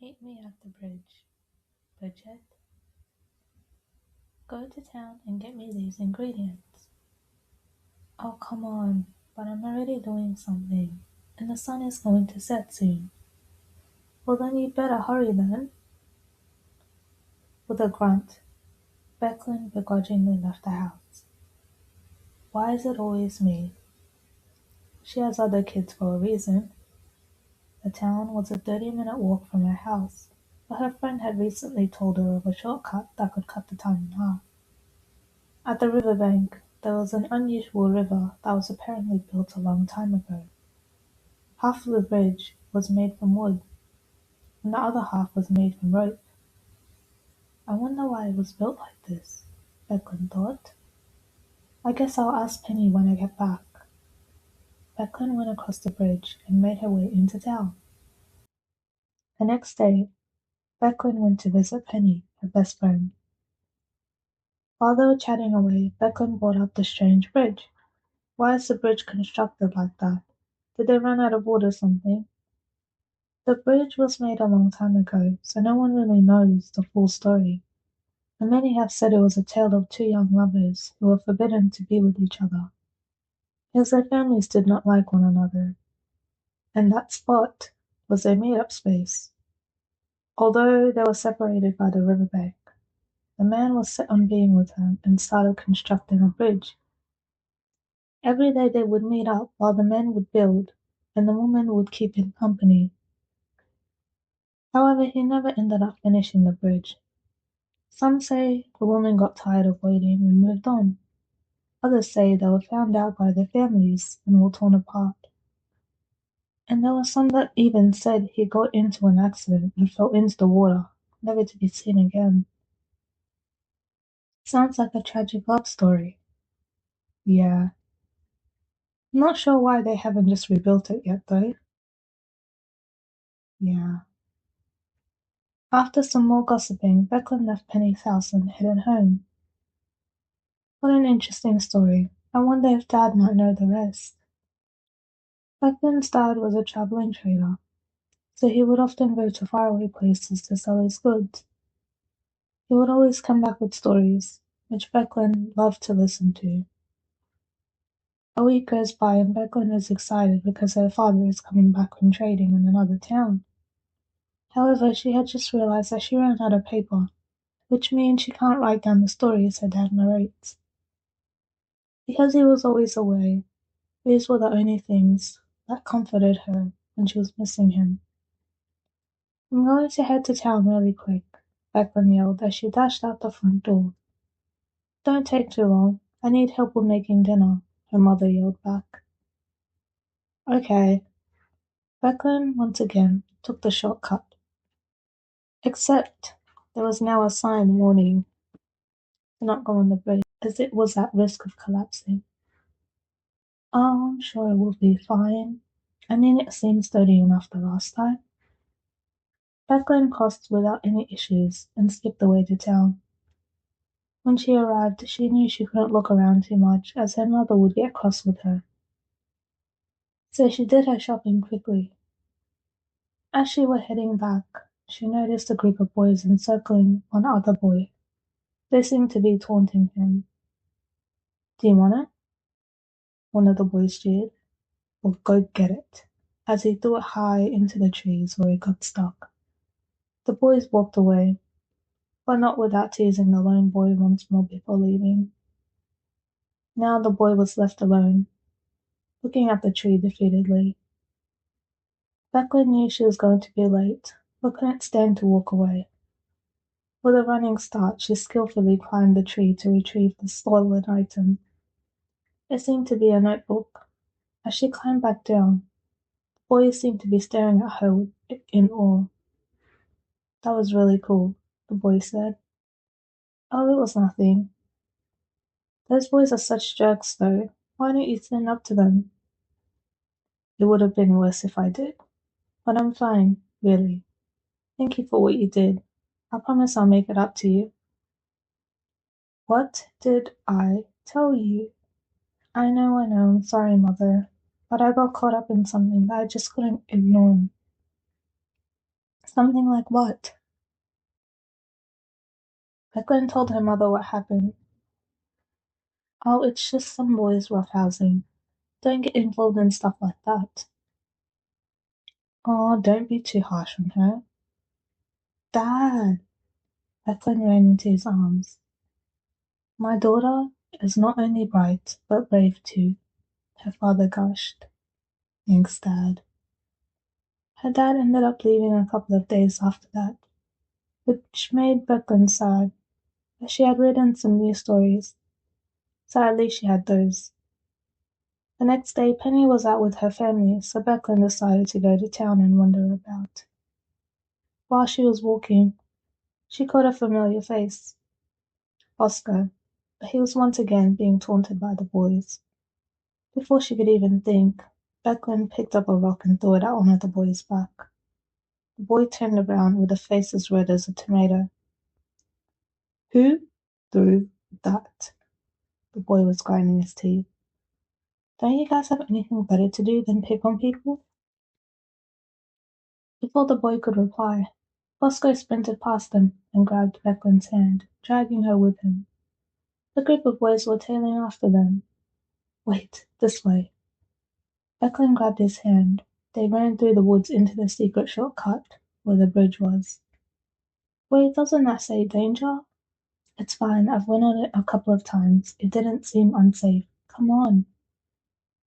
Meet me at the bridge, Bridgette. Go to town and get me these ingredients. Oh, come on, but I'm already doing something, and the sun is going to set soon. Well, then you'd better hurry then. With a grunt, Becklin begrudgingly left the house. Why is it always me? She has other kids for a reason. The town was a 30-minute walk from her house, but her friend had recently told her of a shortcut that could cut the time in half. At the riverbank, there was an unusual river that was apparently built a long time ago. Half of the bridge was made from wood, and the other half was made from rope. I wonder why it was built like this, Becklin thought. I guess I'll ask Penny when I get back. Becklin went across the bridge and made her way into town. The next day, Becklin went to visit Penny, her best friend. While they were chatting away, Becklin brought up the strange bridge. Why is the bridge constructed like that? Did they run out of wood or something? The bridge was made a long time ago, so no one really knows the full story, and many have said it was a tale of two young lovers who were forbidden to be with each other, because their families did not like one another, and that spot was their meet-up space. Although they were separated by the riverbank, the man was set on being with her and started constructing a bridge. Every day they would meet up while the man would build, and the woman would keep him company. However, he never ended up finishing the bridge. Some say the woman got tired of waiting and moved on. Others say they were found out by their families and were torn apart. And there were some that even said he got into an accident and fell into the water, never to be seen again. Sounds like a tragic love story. Yeah. I'm not sure why they haven't just rebuilt it yet, though. Yeah. After some more gossiping, Becklin left Penny's house and headed home. What an interesting story. I wonder if Dad might know the rest. Becklin's dad was a traveling trader, so he would often go to faraway places to sell his goods. He would always come back with stories, which Becklin loved to listen to. A week goes by and Becklin is excited because her father is coming back from trading in another town. However, she had just realized that she ran out of paper, which means she can't write down the stories her dad narrates. Because he was always away, these were the only things that comforted her when she was missing him. I'm going to head to town really quick, Becklin yelled as she dashed out the front door. Don't take too long. I need help with making dinner, her mother yelled back. Okay. Becklin once again took the shortcut. Except there was now a sign warning to not go on the bridge, as it was at risk of collapsing. Oh, I'm sure it will be fine. I mean, it seemed sturdy enough the last time. Becklin crossed without any issues and skipped the way to town. When she arrived, she knew she couldn't look around too much, as her mother would get cross with her. So she did her shopping quickly. As she were heading back, she noticed a group of boys encircling one other boy. They seemed to be taunting him. Do you want it? One of the boys jeered. Well, go get it, as he threw it high into the trees where it got stuck. The boys walked away, but not without teasing the lone boy once more before leaving. Now the boy was left alone, looking at the tree defeatedly. Becklin knew she was going to be late, but couldn't stand to walk away. With a running start, she skillfully climbed the tree to retrieve the stolen item. It seemed to be a notebook. As she climbed back down, the boy seemed to be staring at her in awe. That was really cool, the boy said. Oh, it was nothing. Those boys are such jerks, though. Why don't you stand up to them? It would have been worse if I did. But I'm fine, really. Thank you for what you did. I promise I'll make it up to you. What did I tell you? I know, I'm sorry, Mother. But I got caught up in something that I just couldn't ignore. Something like what? Declan told her mother what happened. Oh, it's just some boys roughhousing. Don't get involved in stuff like that. Oh, don't be too harsh on her. Dad! Declan ran into his arms. My daughter is not only bright, but brave too, her father gushed. Thanks, Dad. Her dad ended up leaving a couple of days after that, which made Declan sad, as she had written some new stories, so at least she had those. The next day, Penny was out with her family, so Declan decided to go to town and wander about. While she was walking, she caught a familiar face. Oscar, but he was once again being taunted by the boys. Before she could even think, Declan picked up a rock and threw it at one of the boys' back. The boy turned around with a face as red as a tomato. Who threw that? The boy was grinding his teeth. Don't you guys have anything better to do than pick on people? Before the boy could reply, Bosco sprinted past them and grabbed Declan's hand, dragging her with him. The group of boys were tailing after them. Wait, this way. Declan grabbed his hand. They ran through the woods into the secret shortcut where the bridge was. Wait, doesn't that say danger? It's fine, I've went on it a couple of times. It didn't seem unsafe. Come on.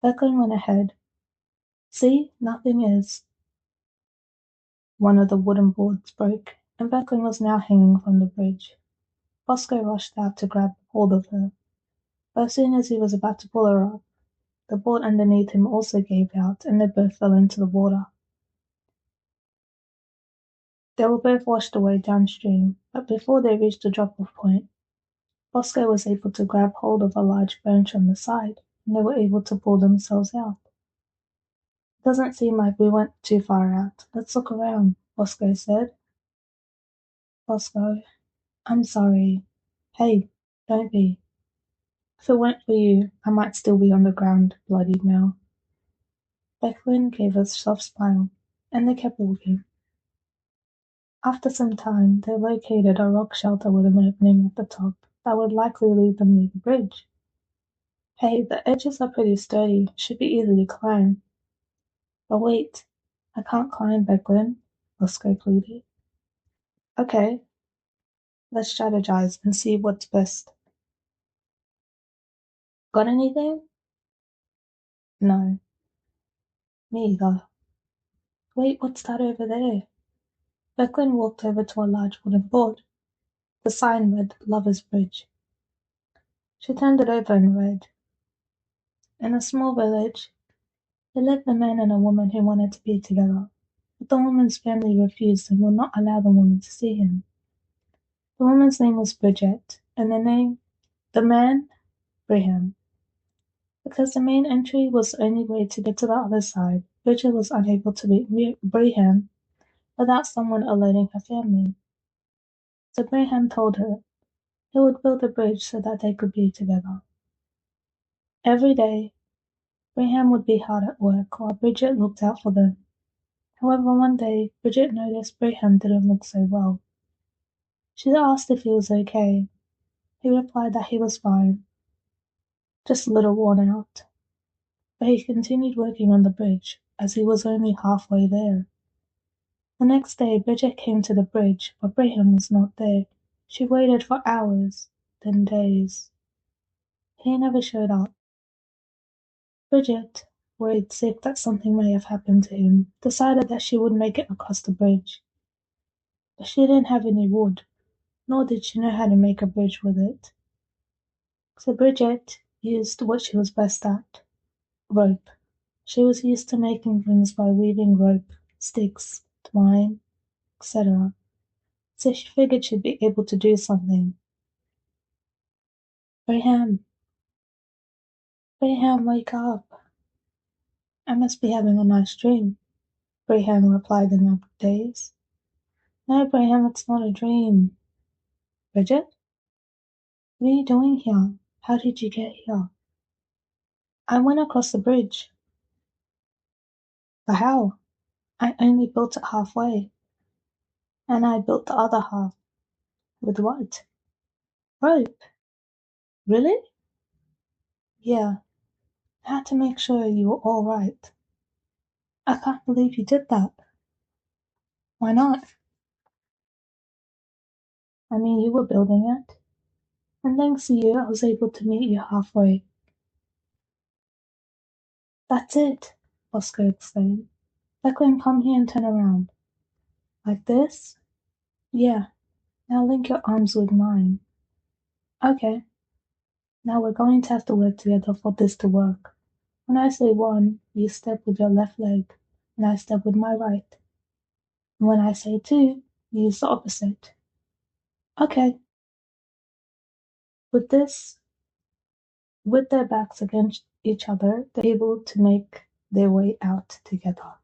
Declan went ahead. See, nothing is. One of the wooden boards broke, and Declan was now hanging from the bridge. Bosco rushed out to grab hold of her, but as soon as he was about to pull her up, the board underneath him also gave out, and they both fell into the water. They were both washed away downstream, but before they reached the drop-off point, Bosco was able to grab hold of a large branch on the side, and they were able to pull themselves out. It doesn't seem like we went too far out. Let's look around, Bosco said. Bosco, I'm sorry. Hey, don't be. If it weren't for you, I might still be on the ground, bloodied now. Declan gave a soft smile, and they kept walking. After some time, they located a rock shelter with an opening at the top that would likely lead them near the bridge. Hey, the edges are pretty sturdy, should be easy to climb. But wait, I can't climb, Declan, Bosco pleaded. Okay, let's strategize and see what's best. Got anything? No. Me either. Wait, what's that over there? Declan walked over to a large wooden board. The sign read Lover's Bridge. She turned it over and read, in a small village, there lived a man and a woman who wanted to be together, but the woman's family refused and would not allow the woman to see him. The woman's name was Bridgette, and the man, Braham. Because the main entry was the only way to get to the other side, Bridget was unable to meet Braham without someone alerting her family. So Braham told her he would build a bridge so that they could be together. Every day, Braham would be hard at work while Bridget looked out for them. However, one day, Bridget noticed Braham didn't look so well. She asked if he was okay. He replied that he was fine, just a little worn out. But he continued working on the bridge, as he was only halfway there. The next day, Bridget came to the bridge, but Braham was not there. She waited for hours, then days. He never showed up. Bridget, worried sick that something may have happened to him, decided that she would make it across the bridge. But she didn't have any wood, nor did she know how to make a bridge with it. So Bridget used what she was best at, rope. She was used to making things by weaving rope, sticks, twine, etc. So she figured she'd be able to do something. Braham, Braham, wake up. I must be having a nice dream, Braham replied in a daze. No, Braham, it's not a dream. Bridget? What are you doing here? How did you get here? I went across the bridge. But how? I only built it halfway. And I built the other half. With what? Rope. Really? Yeah. I had to make sure you were all right. I can't believe you did that. Why not? I mean, you were building it. And thanks to you, I was able to meet you halfway. That's it, Oscar exclaimed. Declan, come here and turn around. Like this? Yeah. Now link your arms with mine. Okay. Now we're going to have to work together for this to work. When I say one, you step with your left leg, and I step with my right. And when I say two, you use the opposite. Okay. With this, with their backs against each other, they're able to make their way out together.